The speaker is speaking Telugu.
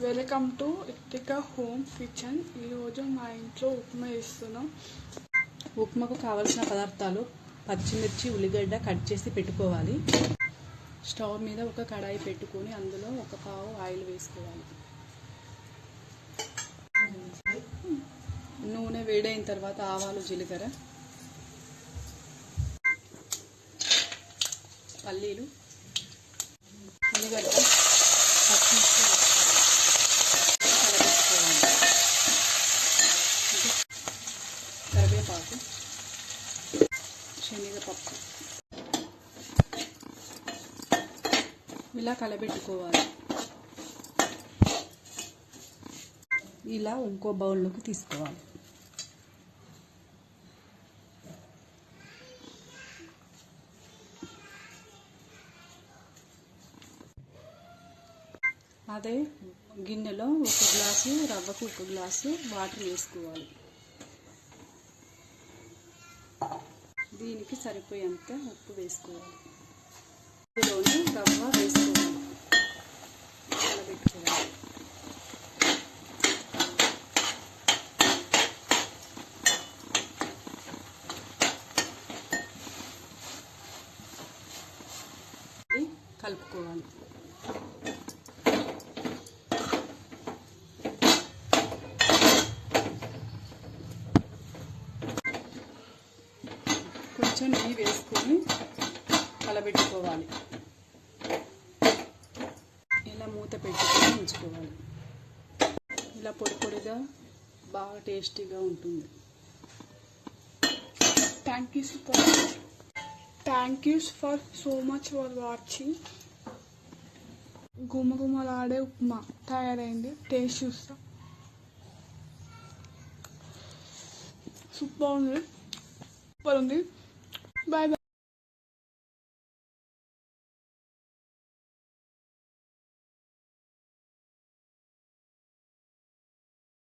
Welcome to Ittika home kitchen. ఈరోజు మా ఇంట్లో ఉప్మా చేస్తున్నాం. ఉప్మాకు కావలసిన పదార్థాలు: పచ్చిమిర్చి, ఉల్లిగడ్డ కట్ చేసి పెట్టుకోవాలి. స్టవ్ మీద ఒక కడాయి పెట్టుకొని అందులో ఒక పావు ఆయిల్ వేసుకోవాలి. నూనె వేడైన తర్వాత ఆవాలు, జీలకర్ర, పల్లీలు, ఉల్లిగడ్డ, పచ్చిమిర్చి కరివేపాకు, శనగపప్పు ఇలా కలబెట్టుకోవాలి. ఇలా ఇంకో బౌల్లోకి తీసుకోవాలి. అదే గిన్నెలో ఒక గ్లాసు రవ్వకు ఒక గ్లాసు వాటర్ వేసుకోవాలి. దీనికి సరిపోయేంత ఉప్పు వేసుకోవాలి. ఇందులోనే రవ్వ వేసుకోవాలి. కలబెట్టుకోవాలి. కలుపుకోవాలి. కొంచెం నెయ్యి వేసుకొని కలబెట్టుకోవాలి. ఇలా మూత పెట్టుకొని ఉంచుకోవాలి. ఇలా పొడి పొడిగా బాగా టేస్టీగా ఉంటుంది. Thank you for so much for watching. గుమగుమలాడే ఉప్మా తయారైంది. టేస్ట్ చూస్తాం. సూపర్ ఉంది. Bye bye.